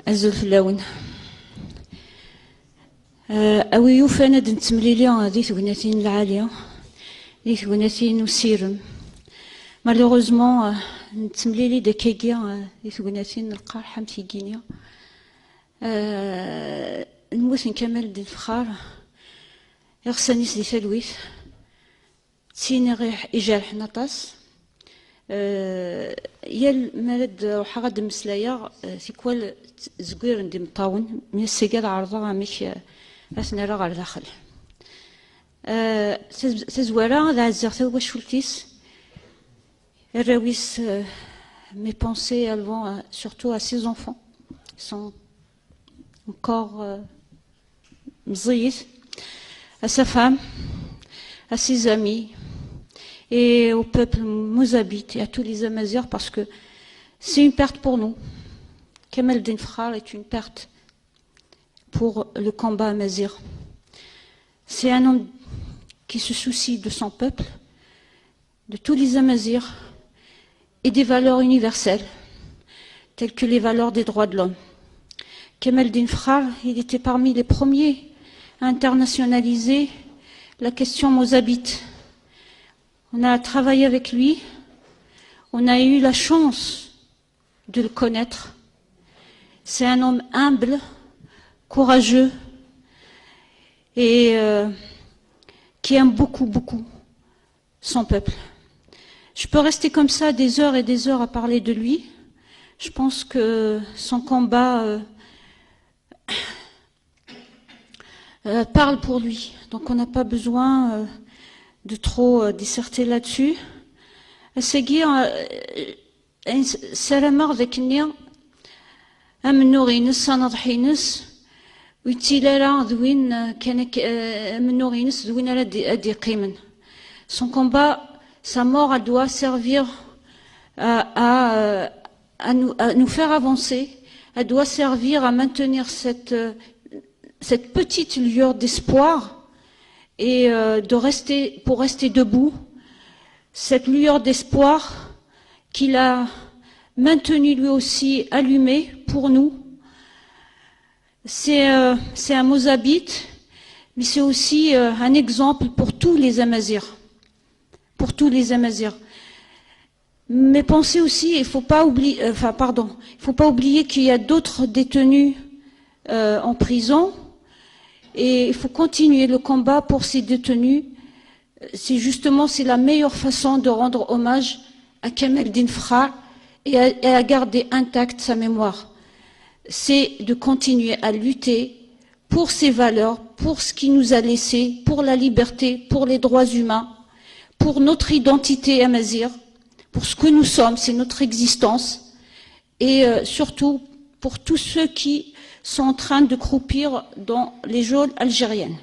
أزل في اللون أويو فانا نتمليلي دي ثقناتين العالية دي ثقناتين وسيرم مالوغوزمون نتمليلي دكاكيا دي ثقناتين القارحة متيقينيا نموت نكمل دي الفخار يغسانيس دي ثلويث تسيني غير إجارح نطاس يال مرد وحغد مسلايا تيكوال زقير ندي مطاون من السجال عرضها مش أثناء رغر داخل تزورا ذا الزغثة وشولتيس الرويس mes pensées elles vont surtout à ses enfants ils sont encore mzïs à sa femme à ses amis et au peuple mozabite et à tous les Amazirs parce que c'est une perte pour nous. Kamel Dinfrar est une perte pour le combat amazir. C'est un homme qui se soucie de son peuple, de tous les Amazirs et des valeurs universelles, telles que les valeurs des droits de l'homme. Kamel Dinfrar, il était parmi les premiers à internationaliser la question mozabite. On a travaillé avec lui, on a eu la chance de le connaître. C'est un homme humble, courageux et qui aime beaucoup, beaucoup son peuple. Je peux rester comme ça des heures et des heures à parler de lui. Je pense que son combat parle pour lui. Donc on n'a pas besoin de trop disserter là-dessus. Seguir سلامة ذاكني أمنوغينس صنضحينس ويتيلا ذوين كان أمنوغينس ذوين أدي قيمن. Son combat, sa mort, elle doit servir à nous faire avancer, elle doit servir à maintenir cette petite lueur d'espoir et pour rester debout, cette lueur d'espoir qu'il a maintenue lui aussi allumée pour nous. C'est un Mozabite, mais c'est aussi un exemple pour tous les Amazirs. Pour tous les Amazirs. Mais pensez aussi, il faut pas oublier qu'il y a d'autres détenus en prison. Et il faut continuer le combat pour ces détenus. C'est la meilleure façon de rendre hommage à Kamel Dinfrar et à garder intacte sa mémoire. C'est de continuer à lutter pour ses valeurs, pour ce qu'il nous a laissé, pour la liberté, pour les droits humains, pour notre identité amazir, pour ce que nous sommes, c'est notre existence, et surtout pour tous ceux qui sont en train de croupir dans les geôles algériennes.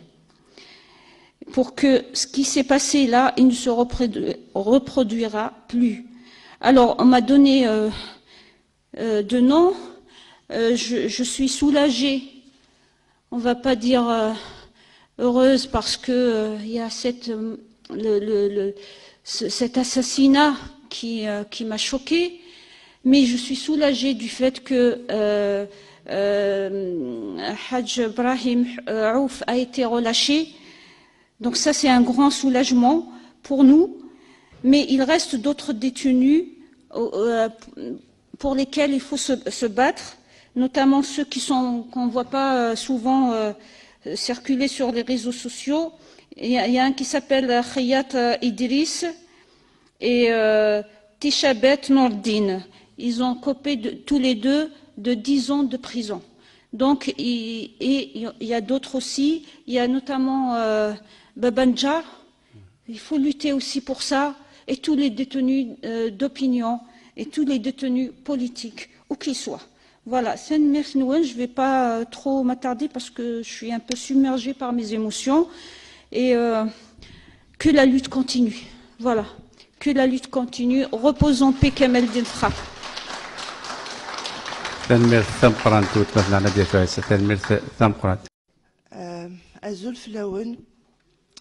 Pour que ce qui s'est passé là, il ne se reproduira plus. Alors, on m'a donné de noms. Je suis soulagée, on ne va pas dire heureuse, parce que il y a cet assassinat qui m'a choquée, mais je suis soulagée du fait que Hadj Brahim Ouf a été relâché. Donc ça, c'est un grand soulagement pour nous. Mais il reste d'autres détenus pour lesquels il faut se battre, notamment ceux qu'on ne voit pas souvent circuler sur les réseaux sociaux. Il y a un qui s'appelle Khayat Idriss et Tishabet Nordin. Ils ont copé tous les deux de 10 ans de prison. Donc, il y a d'autres aussi. Il y a notamment Babanjar. Il faut lutter aussi pour ça. Et tous les détenus d'opinion et tous les détenus politiques, où qu'ils soient. Voilà. Je ne vais pas trop m'attarder parce que je suis un peu submergée par mes émotions. Et que la lutte continue. Voilà. Que la lutte continue. Repose en paix, Kamel Dinfrar. Azul Flaoun,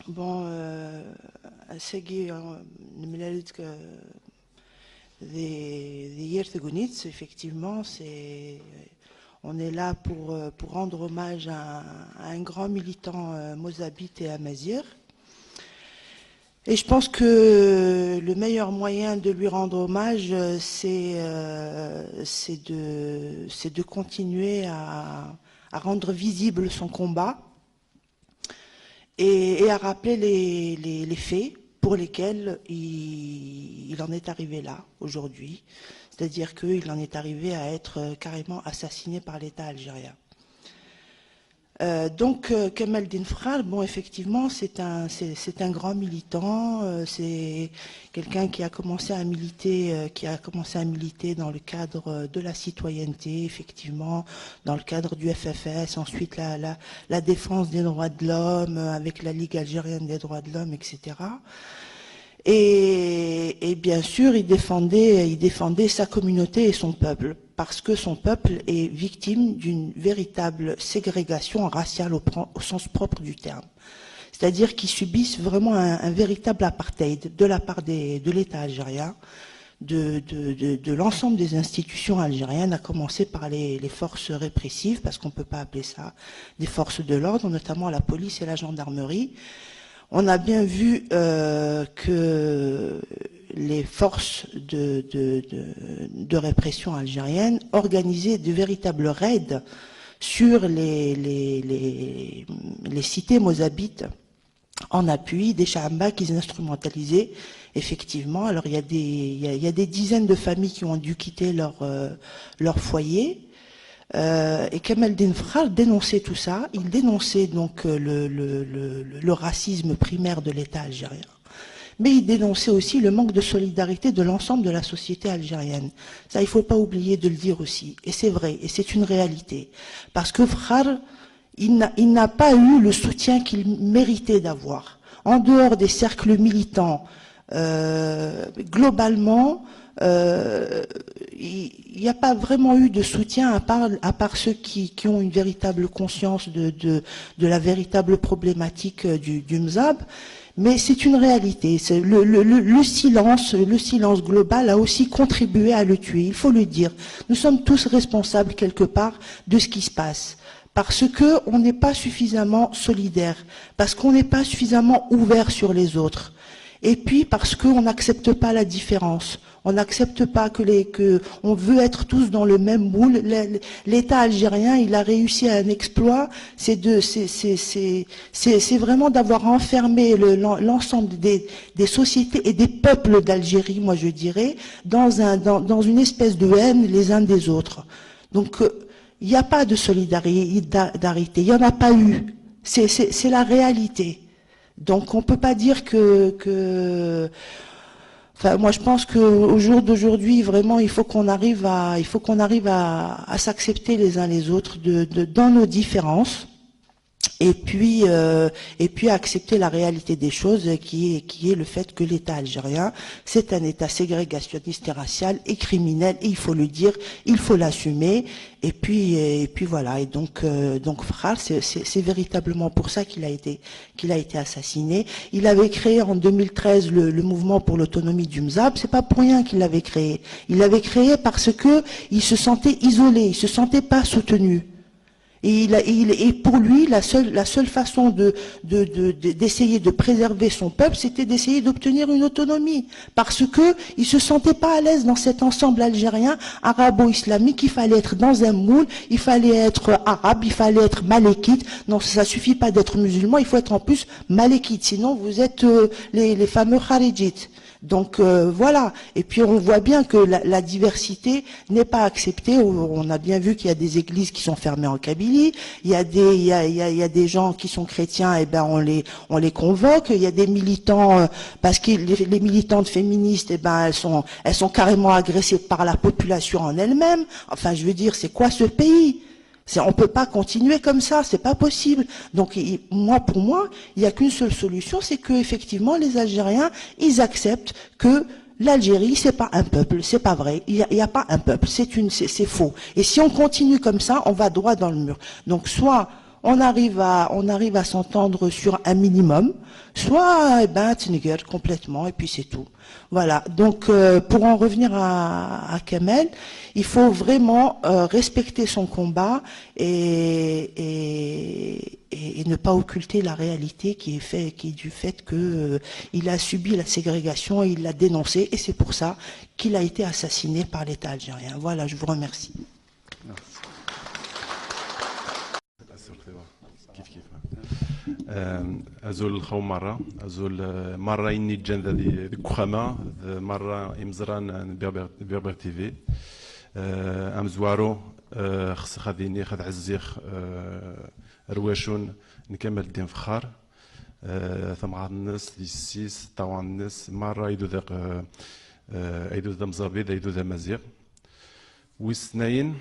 bon, Assagi, Nemlalit, des Yertegonitz, effectivement, On est là pour rendre hommage à un grand militant mozabite et amazigh. Et je pense que le meilleur moyen de lui rendre hommage, c'est de continuer à rendre visible son combat et à rappeler les faits pour lesquels il en est arrivé là, aujourd'hui. C'est-à-dire qu'il en est arrivé à être carrément assassiné par l'État algérien. Donc Kemal Din Frral, bon, effectivement, c'est un grand militant, c'est quelqu'un qui a commencé à militer, dans le cadre de la citoyenneté, effectivement, dans le cadre du FFS, ensuite la défense des droits de l'homme, avec la Ligue algérienne des droits de l'homme, etc. Et bien sûr, il défendait sa communauté et son peuple, parce que son peuple est victime d'une véritable ségrégation raciale au sens propre du terme. C'est-à-dire qu'ils subissent vraiment un véritable apartheid de la part de l'État algérien, de l'ensemble des institutions algériennes, à commencer par les forces répressives, parce qu'on ne peut pas appeler ça des forces de l'ordre, notamment la police et la gendarmerie. On a bien vu que les forces de répression algériennes organisaient de véritables raids sur les cités mozabites en appui des Chahamba qu'ils instrumentalisaient effectivement. Alors il y a des dizaines de familles qui ont dû quitter leur foyer. Et Kemal Din Frral dénonçait tout ça. Il dénonçait donc le racisme primaire de l'État algérien. Mais il dénonçait aussi le manque de solidarité de l'ensemble de la société algérienne. Ça, il ne faut pas oublier de le dire aussi. Et c'est vrai, et c'est une réalité. Parce que Frral, il n'a pas eu le soutien qu'il méritait d'avoir. En dehors des cercles militants, globalement, il n'y a pas vraiment eu de soutien à part ceux qui ont une véritable conscience de la véritable problématique du Mzab. Mais c'est une réalité. Le silence global a aussi contribué à le tuer, il faut le dire. Nous sommes tous responsables quelque part de ce qui se passe. Parce qu'on n'est pas suffisamment solidaire, parce qu'on n'est pas suffisamment ouvert sur les autres. Et puis parce qu'on n'accepte pas la différence. On n'accepte pas on veut être tous dans le même moule. L'État algérien, il a réussi à un exploit, c'est vraiment d'avoir enfermé l'ensemble des sociétés et des peuples d'Algérie, moi je dirais, dans une espèce de haine les uns des autres. Donc il n'y a pas de solidarité, il n'y en a pas eu. C'est la réalité. Donc on ne peut pas dire Enfin, moi, je pense qu'au jour d'aujourd'hui, vraiment, il faut qu'on arrive à s'accepter les uns les autres dans nos différences, et puis à accepter la réalité des choses, qui est le fait que l'État algérien, c'est un État ségrégationniste et racial et criminel, et il faut le dire, il faut l'assumer, et puis voilà. Et donc Frral, c'est véritablement pour ça qu'il a été assassiné. Il avait créé en 2013 le mouvement pour l'autonomie du Mzab. C'est pas pour rien qu'il l'avait créé. Il l'avait créé parce que il se sentait isolé, il se sentait pas soutenu. Et pour lui, la seule façon d'essayer de préserver son peuple, c'était d'essayer d'obtenir une autonomie. Parce que il se sentait pas à l'aise dans cet ensemble algérien, arabo-islamique. Il fallait être dans un moule, il fallait être arabe, il fallait être malékite. Non, ça suffit pas d'être musulman, il faut être en plus malékite. Sinon, vous êtes les fameux kharidjites. Donc voilà, et puis on voit bien que la diversité n'est pas acceptée. On a bien vu qu'il y a des églises qui sont fermées en Kabylie, il y a des gens qui sont chrétiens, et ben on les convoque. Il y a des militants parce que les militantes féministes, et ben elles sont carrément agressées par la population en elle-même. Enfin, je veux dire, c'est quoi ce pays? On peut pas continuer comme ça, c'est pas possible. Donc pour moi, il n'y a qu'une seule solution, c'est que effectivement les Algériens, ils acceptent que l'Algérie, c'est pas un peuple, c'est pas vrai. Il y a pas un peuple, c'est faux. Et si on continue comme ça, on va droit dans le mur. Donc soit on arrive à s'entendre sur un minimum, soit tu négocies complètement et puis c'est tout. Voilà. Donc pour en revenir à Kamel, il faut vraiment respecter son combat et ne pas occulter la réalité qui est du fait que il a subi la ségrégation et il l'a dénoncé et c'est pour ça qu'il a été assassiné par l'État algérien. Voilà, je vous remercie. أزول الخو أزول مرة إني جان ذي كخامة مرة إمزران بيربر تيفي أمزوارو خص خذيني خذ عزيخ رواشون نكمل الدين فخار ثمغ الناس دي السيس طوان الناس مرة يدو ذا مزابيد يدو ذا مزيغ ويسناين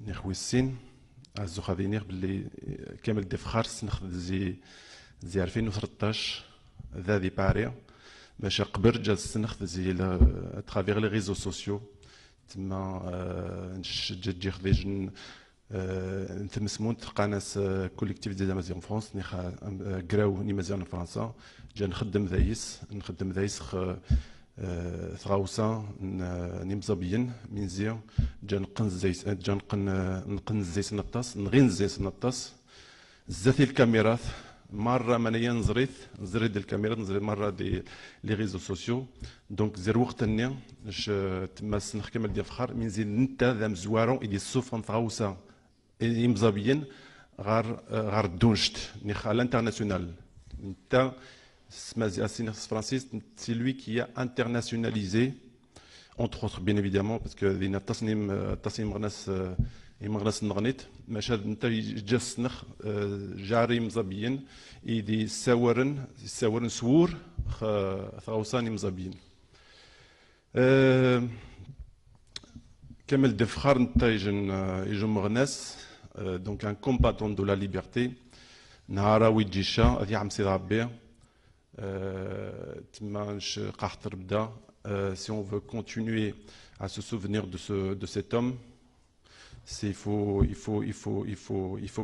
نخوي السين عزو خذيني باللي كامل دي فخار سنخذ زي 2013 ذا دي باري باش قبر جا سنخذ زي ترافيغ لي ريزو سوسيو تما نشجع خديجن نتمسمون قناص كوليكتيف دي مازيغ فرونس نيخا كراو ني مازيغ فرنسا جا نخدم ذايس ثغاوسا نمزابيين من زير جا نقن الزيت نطاس نغين الزيت نطاس زاتي الكاميرات مرة منيا نزريد الكاميرات نزريد مرة دي لي ريزو سوسيو دونك زير وقت النيا تما نخدم ديال فخار من زين نتا ذا مزوارون إلي الصوف ثغاوسا يمزابيين غار دونشت نيخ على الانترناسيونال نتا Francis, c'est lui qui a internationalisé, entre autres bien évidemment, parce que il y a Tasnim Imranas Narnit, Machad Ntaï Jasnach, Jarim Zabien, et des Sawaren Sour, Thaousan Imzabien. Kamel Defkhar Ntaï Mranas, donc un combattant de la liberté, Nahara Widjisha, Adiam Sidrabir. Si on veut continuer à se souvenir de cet homme, il faut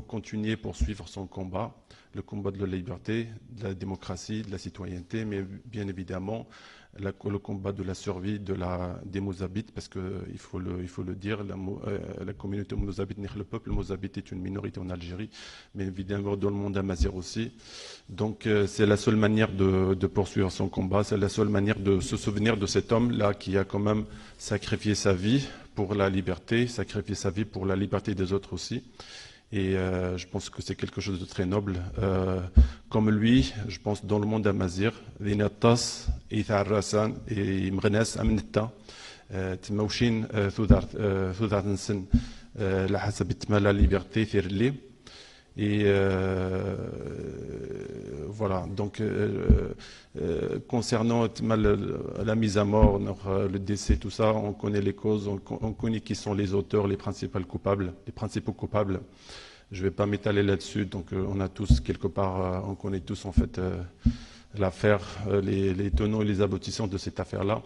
continuer, poursuivre son combat, le combat de la liberté, de la démocratie, de la citoyenneté, mais bien évidemment le combat de la survie des Mozabites, parce qu'il faut le dire, la communauté mozabite, le peuple mozabite est une minorité en Algérie, mais évidemment dans le monde amazigh aussi. Donc c'est la seule manière de poursuivre son combat, c'est la seule manière de se souvenir de cet homme-là qui a quand même sacrifié sa vie pour la liberté, sacrifié sa vie pour la liberté des autres aussi. Et je pense que c'est quelque chose de très noble. Comme lui, je pense dans le monde amazigh, Dinatas, Itharrasan et Imrenas Amnita, Tmawshin, Thudar Nsen, la Hasabitma, la liberté, Thirli. Et voilà, donc concernant la mise à mort, le décès, tout ça, on connaît les causes, on connaît qui sont les auteurs, les principaux coupables. Je ne vais pas m'étaler là-dessus, donc on a tous quelque part, on connaît tous en fait l'affaire, les tenants et les aboutissants de cette affaire-là.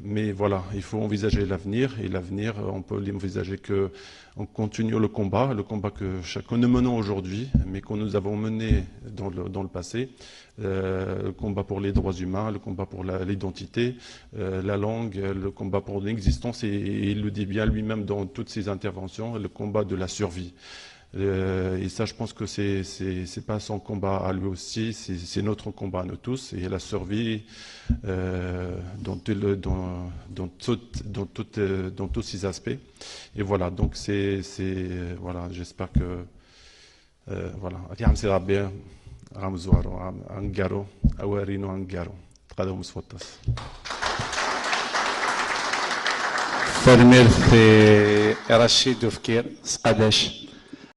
Mais voilà, il faut envisager l'avenir, et l'avenir, on peut l'envisager qu'en continuant le combat que chacun nous menons aujourd'hui, mais que nous avons mené dans le passé, le combat pour les droits humains, le combat pour l'identité, la langue, le combat pour l'existence, et il le dit bien lui-même dans toutes ses interventions, le combat de la survie. Et ça, je pense que c'est pas son combat à lui aussi, c'est notre combat à nous tous, et la survie dans tous ses aspects. Et voilà, donc voilà, j'espère que voilà. فرميرث رشيد وفكير سقداش